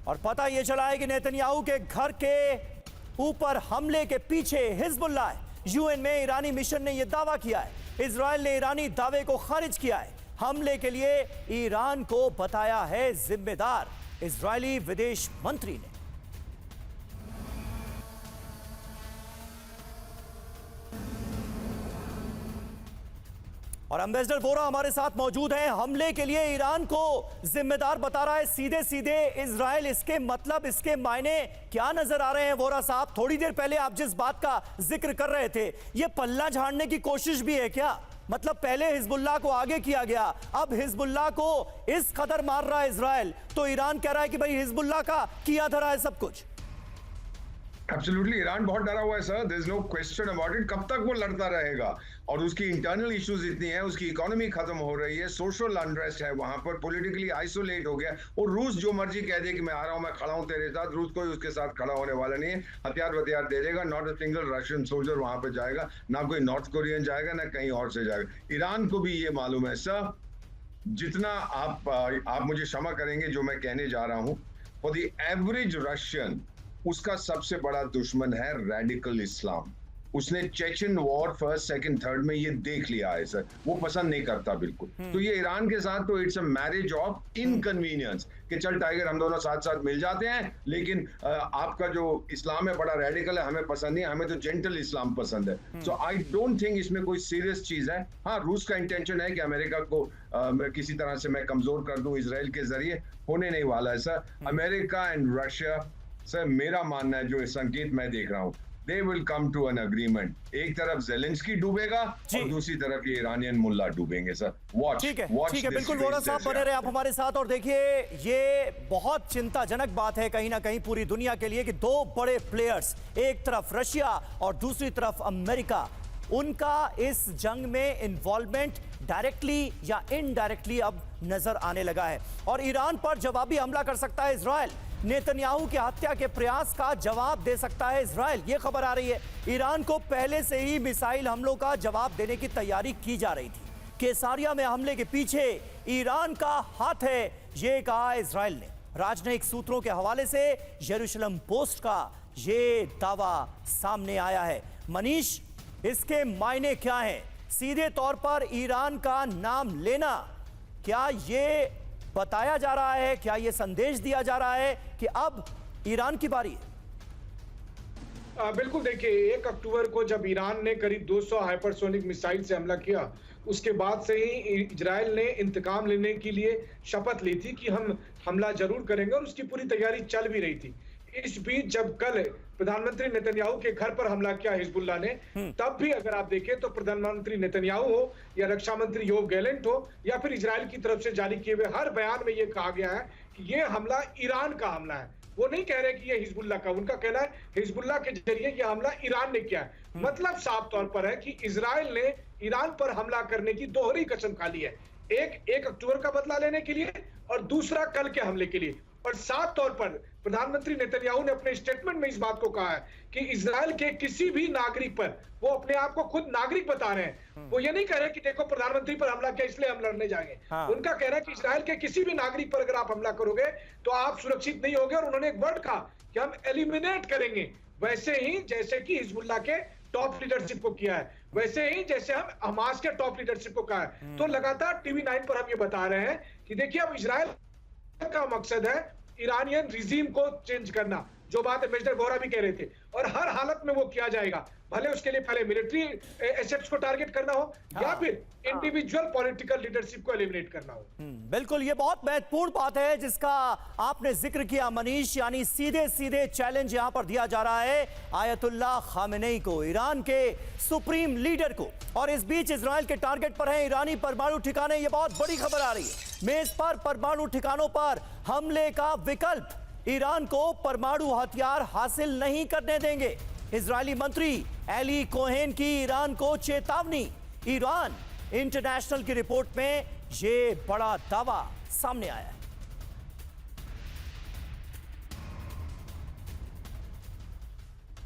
और पता यह चला है कि नेतन्याहू के घर के ऊपर हमले के पीछे हिजबुल्लाह है। यूएन में ईरानी मिशन ने यह दावा किया है। इजराइल ने ईरानी दावे को खारिज किया है। हमले के लिए ईरान को बताया है जिम्मेदार। इजरायली विदेश मंत्री ने और एम्बेसडर वोरा हमारे साथ मौजूद हैं। हमले के लिए ईरान को जिम्मेदार बता रहा है सीधे सीधे इजराइल। इसके मतलब, इसके मायने क्या नजर आ रहे हैं वोरा साहब? थोड़ी देर पहले आप जिस बात का जिक्र कर रहे थे, यह पल्ला झाड़ने की कोशिश भी है क्या? मतलब पहले हिजबुल्लाह को आगे किया गया, अब हिजबुल्लाह को इस कदर मार रहा है इजराइल, तो ईरान कह रहा है कि भाई हिजबुल्लाह का किया धरा है सब कुछ। एब्सोल्युटली, ईरान बहुत डरा हुआ है sir, there is no question about it. कब तक वो लड़ता रहेगा? और उसकी इंटरनल इश्यूज इतनी है, उसकी इकोनॉमी खत्म हो रही है, सोशल अनरेस्ट है वहां पर, पॉलिटिकली आइसोलेट हो गया। और रूस जो मर्जी कह दे कि मैं आ रहा हूं, मैं खड़ा हूं तेरे साथ, रूस कोई उसके साथ खड़ा होने वाला नहीं है। हथियार वथियार दे देगा, not a single Russian soldier वहां पर जाएगा, ना कोई नॉर्थ कोरियन जाएगा, ना कहीं और से जाएगा। ईरान को भी ये मालूम है सर, जितना आप मुझे क्षमा करेंगे जो मैं कहने जा रहा हूं, फॉर द एवरेज रशियन उसका सबसे बड़ा दुश्मन है रेडिकल इस्लाम। उसने Chechen war first second third में ये देख लिया है सर, वो पसंद नहीं करता बिल्कुल। तो ये ईरान के साथ तो it's a marriage of inconvenience कि चल टाइगर हम दोनों साथ साथ मिल जाते हैं, लेकिन आपका जो इस्लाम है बड़ा रेडिकल है, हमें पसंद नहीं, हमें तो जेंटल इस्लाम पसंद है। सो आई डोंट थिंक इसमें कोई सीरियस चीज है। हाँ, रूस का इंटेंशन है कि अमेरिका को किसी तरह से मैं कमजोर कर दूं इसराइल के जरिए, होने नहीं वाला है sir. America and Russia sir, मेरा मानना है जो संकेत मैं देख रहा हूं, they will come to an agreement। एक तरफ ज़ेलेंस्की डूबेगा और दूसरी तरफ ये ईरानियन मुल्ला डूबेंगे सर। वॉच, ठीक है, बिल्कुल वोरा साहब बने रहे आप हमारे साथ। और देखिए, ये बहुत चिंताजनक बात है कहीं ना कहीं पूरी दुनिया के लिए कि दो बड़े प्लेयर्स, एक तरफ रशिया और दूसरी तरफ अमेरिका, उनका इस जंग में इन्वॉल्वमेंट डायरेक्टली या इनडायरेक्टली अब नजर आने लगा है। और ईरान पर जवाबी हमला कर सकता है इजराइल। नेतन्याहू की हत्या के प्रयास का जवाब दे सकता है इजराइल, यह खबर आ रही है। ईरान को पहले से ही मिसाइल हमलों का जवाब देने की तैयारी की जा रही थी। कैसारिया में हमले के पीछे ईरान का हाथ है, यह कहा इजराइल ने। राजनयिक सूत्रों के हवाले से यरूशलेम पोस्ट का यह दावा सामने आया है। मनीष, इसके मायने क्या हैं? सीधे तौर पर ईरान का नाम लेना, क्या यह बताया जा रहा है, क्या यह संदेश दिया जा रहा है कि अब ईरान की बारी है? बिल्कुल, देखिए 1 अक्टूबर को जब ईरान ने करीब 200 हाइपरसोनिक मिसाइल से हमला किया, उसके बाद से ही इजराइल ने इंतकाम लेने के लिए शपथ ली थी कि हम हमला जरूर करेंगे, और उसकी पूरी तैयारी चल भी रही थी। इस बीच जब कल प्रधानमंत्री नेतन्याहू के घर पर हमला किया हिजबुल्लाह ने, तब भी अगर आप देखें तो प्रधानमंत्री नेतन्याहू हो या रक्षा मंत्री योव गैलेंट हो या फिर इजराइल की तरफ से जारी किए हुए हर बयान में यह कहा गया है कि यह हमला ईरान का हमला है। वो नहीं कह रहे कि यह हिजबुल्लाह का, उनका कहना है हिजबुल्लाह के जरिए यह हमला ईरान ने किया है। मतलब साफ तौर पर है कि इजराइल ने ईरान पर हमला करने की दोहरी कसम खा ली है, एक 1 अक्टूबर का बदला लेने के लिए और दूसरा कल के हमले के लिए। और साफ तौर पर प्रधानमंत्री नेतन्याहू ने अपने स्टेटमेंट में इस बात को कहा है कि इजराइल के किसी भी नागरिक पर, वो अपने आप को खुद नागरिक बता रहे हैं, वो ये नहीं कह रहे कि देखो प्रधानमंत्री पर हमला किया इसलिए हम लड़ने जाएंगे। उनका कहना है कि इजराइल के किसी भी नागरिक पर अगर आप हमला करोगे तो आप सुरक्षित नहीं होगे। और उन्होंने एक वर्ड कहा कि हम एलिमिनेट करेंगे, वैसे ही जैसे कि हिजबुल्लाह के टॉप लीडरशिप को किया है, वैसे ही जैसे हम हमास के टॉप लीडरशिप को कहा है। तो लगातार TV9 पर हम ये बता रहे हैं कि देखिए, अब इजराइल का मकसद है ईरानियन रिजीम को चेंज करना, जो बात एम्बेसडर वोरा भी कह रहे थे, और हर हालत में वो किया जाएगा, भले उसके लिए पहले मिलिट्री एसेट्स को टारगेट करना हो या फिर इंडिविजुअल पॉलिटिकल लीडरशिप को एलिमिनेट करना हो। बिल्कुल, ये बहुत महत्वपूर्ण बात है जिसका आपने जिक्र किया मनीष, यानी सीधे सीधे चैलेंज यहां पर दिया जा रहा है आयतुल्लाह खामेनेई को, ईरान के सुप्रीम लीडर को। और इस बीच इजराइल के टारगेट पर है ईरानी परमाणु ठिकाने। यह बहुत बड़ी खबर आ रही है। मेज पर परमाणु ठिकानों पर हमले का विकल्प, ईरान को परमाणु हथियार हासिल नहीं करने देंगे। इजरायली मंत्री एली कोहेन की ईरान को चेतावनी। ईरान इंटरनेशनल की रिपोर्ट में यह बड़ा दावा सामने आया है।